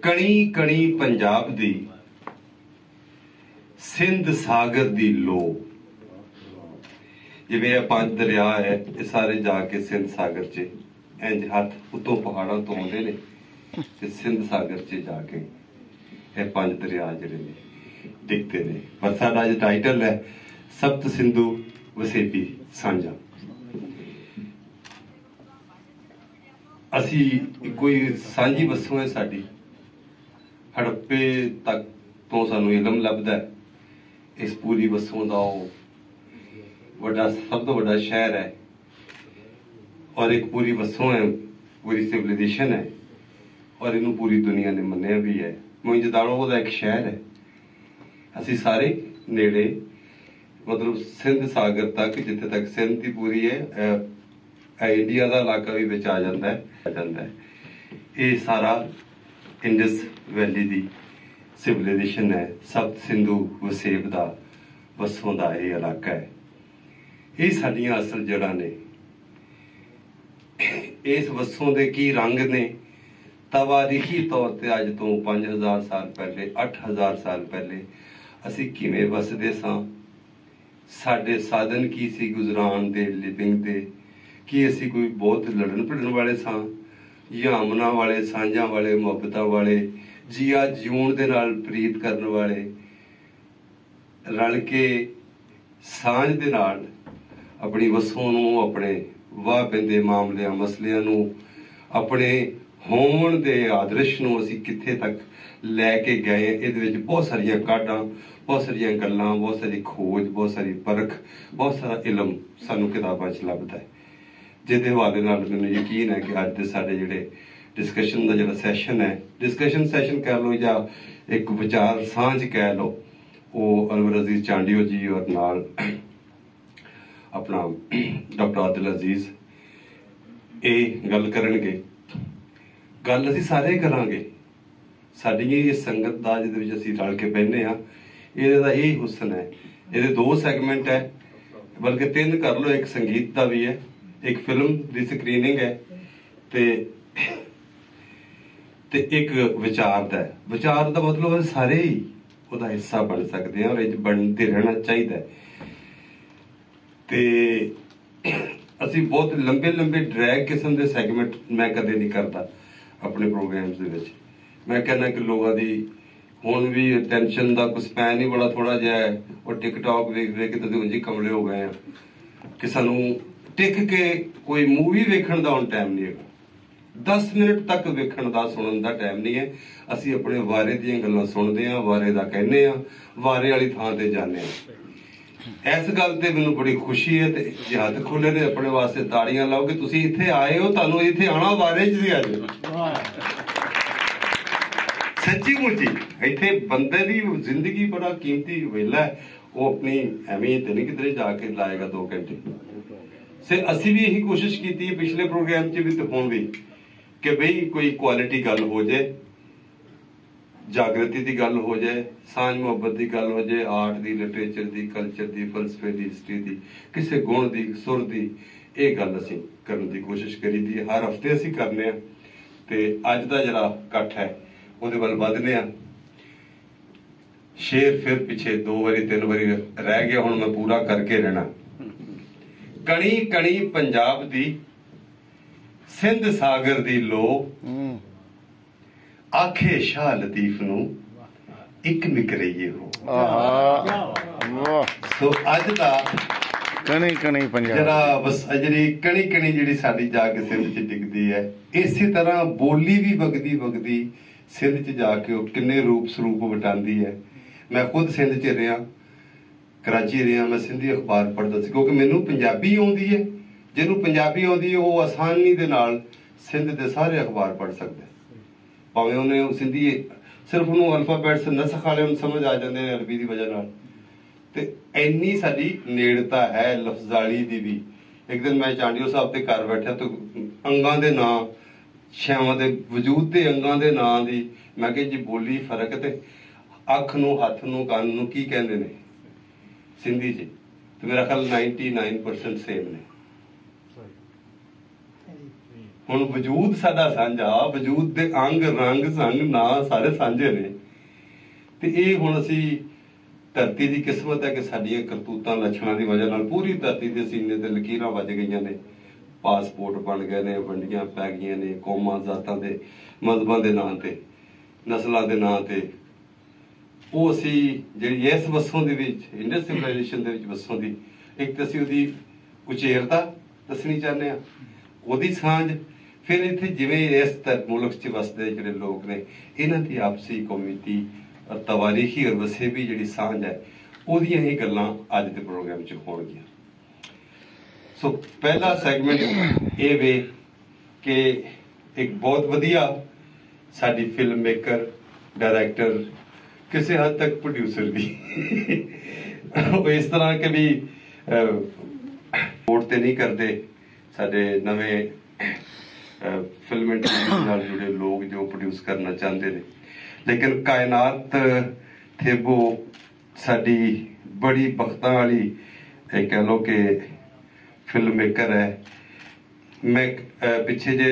कणी कणी पंजाब दी सिंध सागर दी लो जिवें ये 5 दरिया है ये सारे जाके सिंध सागर च इंज हथ उतों पहाड़ों तो आउंदे ने ते सिंध सागर च जाके ये 5 दरिया जिहड़े ने दिखते ने। पर साडा जो टाइटल है सप्त सिंधु वसेबी सांझा। असी कोई सांझी वसों है साडी हड़प्पे तक तो सानू इलम लभदा है। इस पूरी वसों का वड्डा सब तो वड्डा शहर है और एक पूरी वसों है, पूरी सिविलाइजेशन है और इनू पूरी दुनिया ने मन्निया भी है। मोइंजदाड़ो दा एक शहर है। असी सारे नेड़े मतलब सिंध सागर तक जिथे तक सिंध की पूरी है इंडिया का इलाका भी विच आ जाता है। ये सारा इंडस वैली दी सिविलाइजेशन है। सप्त सिंधु वसेब दा वसों दा ये इलाका है। ये साडियां असल जड़ां ने। इस वसों दे की रंग ने तवारीखी तौर पर अज तो 5000 साल पहले 8000 साल पहले असी किवें वसदे सां, साडे साधन की सी गुजरान दे लिविंग दे, कि असी कोई बहुत लड़न भिड़न वाले सां या अमना वाले सांझा वाले मुहब्बतां वाले जिया जीवन दे नाल प्रीत करन वाले रल के सांझ दे नाल अपनी वसों नूं अपने वाह पैंदे मामलिਆਂ मसलिਆਂ नूं अपने होण दे आदर्श नूं असी कित्थे तक लैके गए। इहदे विच बहुत सारियां काढां, बहुत सारियां गल्लां, बहुत सारी खोज, बहुत सारी परख, बहुत सारा इलम सानूं किताबां 'च लभदा है। जिहदे हवाले नाल मैनूं यकीन है कि अज दे साडे जिहड़े डिस्कशन का जिहड़ा सैशन है, डिस्कशन सैशन कह लो या एक विचार सांझ कह लो, वो अनवर अजीज चांडियो जी और नाल अपना डॉक्टर आदिल अजीज ये गल करनगे। गल असीं सारे करांगे। साडी ये संगत दा जिहदे विच असीं रल के बहिने आ, इहदे दा यही हुसन है। इहदे 2 सैगमेंट है, बल्कि 3 कर लो। एक संगीत दा भी है, एक फिल्म दी स्क्रीनिंग है ते एक विचार दा है। विचार दा मतलब सारे ही उहदा हिस्सा बन सकते हैं और इह बनते रहना चाहिए। ते असी बहुत लंबे लंबे ड्रैग किस्म के सैगमेंट मैं कदे नहीं करता अपने प्रोग्राम्स दे विच। मैं कहना कि लोगों की हुण भी टेंशन का कुछ स्पैन ही बड़ा थोड़ा जिहा है और टिकटॉक वेख वेख के तुसीं उंज कमले हो गए हैं कि सानू टिक के कोई मूवी वेखण दा हुण टाइम नहीं है। 10 मिनट तक वेखण दा सुनन दा टाइम नहीं है। असी अपने वारे दीयां गल्लां सुनदे हां, वारे दा कहने हां, वारे वाली थां ते जाने हां। इस गल ते मैनूं बड़ी खुशी है ते जे हत्थ खुले ने अपने वास्ते ताड़ियां लाओ कि तुसीं इत्थे आए हो, तुहानूं इत्थे आना वारे च सी अज। सच्ची मुच्ची इत्थे बंदे दी जिंदगी बड़ा कीमती वेला है। वो अपनी एवें ते नहीं किधरे जाके लाएगा 2 घंटे से। असी भी यही कोशिश की पिछले प्रोग्राम च भी ते हुण भी कि बई कोई क्वालिटी गल हो जाए, जागृति की गल हो जाए, सांझ मुहब्बत की गल हो जाए, आर्ट की, लिटरेचर की, कल्चर की, फलसफे की, हिस्टरी की, किसी गुण की, सुर की, ये गल असी करने की कोशिश करी दी। हर हफ्ते असी करने ते अज दा जिहड़ा इकट्ठ है उहदे वल वधने आ। शेर फिर पिछे 2 वारी 3 वारी रह गया, हुण मैं पूरा करके रहना। कणी कणी पंजाब दी सिंध सागर दी लो आखे शाह लतीफ नू एक निकरइए हो। सो अज दा कणी कणी पंजाब जरा बस अजरी कणी कणी जिहड़ी साडी जाके सिंध च डिगदी है, इसी तरह बोली भी वगदी वगदी सिंध च जाके वो किन्ने रूप स्वरूप वटांदी है। मैं खुद सिंध च रहा, कराची रहा, मैं सिंधी अखबार पढ़दा सी क्योंकि मैनू पंजाबी आउंदी है। जिन्हों पंजाबी आउंदी है वो आसानी दे नाल सिंध दे सारे अखबार पढ़ सकदा है। भावें उन्हें सिंधी सिर्फ उन्होंने अल्फाबैट्स नसख वाले समझ आ जाते हैं अरबी की वजह नाल। ते इन्नी साडी नेड़ता है लफ्जाली दी भी। एक दिन मैं चांडियो साहब के घर बैठा तो अंगां दे नां, शैवां दे वजूद दे अंगां दे नां दी मैं कहा जी बोली फर्क ते अख नूं, हथ नूं, कंन नूं की कहंदे ने सिंधी च? तो मेरा ख्याल 99% सेम ने। ਹੁਣ ਵਜੂਦ ਸਾਡਾ ਸਾਂਝਾ, ਵਜੂਦ ਦੇ ਅੰਗ ਰੰਗ ਸੰਗ ਨਾ ਸਾਰੇ ਸਾਂਝੇ ਨੇ। ਤੇ ਇਹ ਹੁਣ ਅਸੀਂ ਧਰਤੀ ਦੀ ਕਿਸਮਤ ਹੈ ਕਿ ਸਾਡੀਆਂ ਕਰਤੂਤਾਂ ਲੱਛਣਾਂ ਦੀ ਵਜ੍ਹਾ ਨਾਲ ਪੂਰੀ ਧਰਤੀ ਦੇ ਸੀਨੇ ਤੇ ਲਕੀਰਾਂ ਵੱਜ ਗਈਆਂ ਨੇ, ਪਾਸਪੋਰਟ ਬਣ ਗਏ ਨੇ, ਵੰਡੀਆਂ ਪੈ ਗਈਆਂ ਨੇ, ਕੌਮਾਂ ਜ਼ਾਤਾਂ ਦੇ ਮਜ਼ਹਬਾਂ ਦੇ ਨਾਂ ਤੇ, ਨਸਲਾਂ ਦੇ ਨਾਂ ਤੇ। ਉਹ ਅਸੀਂ ਜਿਹੜੀ ਇਸ ਵਸੋਂ ਦੇ ਵਿੱਚ, ਇੰਡਸ ਸਿਵਲਾਈਜੇਸ਼ਨ ਦੇ ਵਿੱਚ ਵਸੋਂ ਦੀ, ਇੱਕ ਤਾਂ ਅਸੀਂ ਉਹਦੀ ਉਚੇਰਤਾ ਦੱਸਣੀ ਚਾਹੁੰਦੇ ਹਾਂ, ਉਹਦੀ ਸਾਂਝ। ਫਿਰ ਇੱਥੇ ਜਿਵੇਂ ਇਸ ਮੁਲਕ 'ਚ ਵਸਦੇ ਜਿਹੜੇ ਲੋਕ ਨੇ, ਇਹਨਾਂ ਦੀ ਆਪਸੀ ਕੌਮੀਤੀ ਤਵਾਰੀਖੀ ਔਰ ਵਸੇਬੀ ਜਿਹੜੀ ਸਾਂਝ ਹੈ, ਉਹਦੀਆਂ ਹੀ ਗੱਲਾਂ ਅੱਜ ਦੇ ਪ੍ਰੋਗਰਾਮ 'ਚ ਹੋਣਗੀਆਂ। ਸੋ ਪਹਿਲਾ ਸੈਗਮੈਂਟ ਇਹ ਵੇ ਕਿ ਇੱਕ ਬਹੁਤ ਵਧੀਆ ਸਾਡੀ ਫਿਲਮ ਮੇਕਰ, ਡਾਇਰੈਕਟਰ, ਕਿਸੇ ਹੱਦ ਤੱਕ ਪ੍ਰੋਡਿਊਸਰ ਵੀ ਉਹ ਇਸ ਤਰ੍ਹਾਂ ਕਿ ਵੀ ਵੋਟ ਤੇ ਨਹੀਂ ਕਰਦੇ, ਸਾਡੇ ਨਵੇਂ ਫਿਲਮ ਇੰਡਸਟਰੀ ਨਾਲ ਜੁੜੇ ਲੋਕ ਜੋ ਪ੍ਰੋਡਿਊਸ ਕਰਨਾ ਚਾਹੁੰਦੇ ਨੇ। ਲੇਕਿਨ ਕਾਇਨਾਤ ਥੇਬੋ ਸਾਡੀ ਬੜੀ ਬਖਤਾਂ ਵਾਲੀ ਇਹ ਕਹਿ ਲਓ ਕਿ ਫਿਲਮ ਮੇਕਰ ਹੈ। ਮੈਂ ਪਿੱਛੇ ਜੇ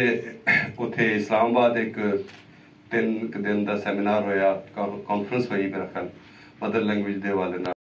ਉੱਥੇ ਇਸਲਾਮਾਬਾਦ ਇੱਕ 3 ਦਿਨ ਦਾ ਸੈਮੀਨਾਰ ਹੋਇਆ, ਕਾਨਫਰੰਸ ਹੋਈ ਮੇਰਾ ਖਿਆਲ ਮਦਰ ਲੈਂਗੁਏਜ ਦੇ ਹਵਾਲੇ ਨਾਲ।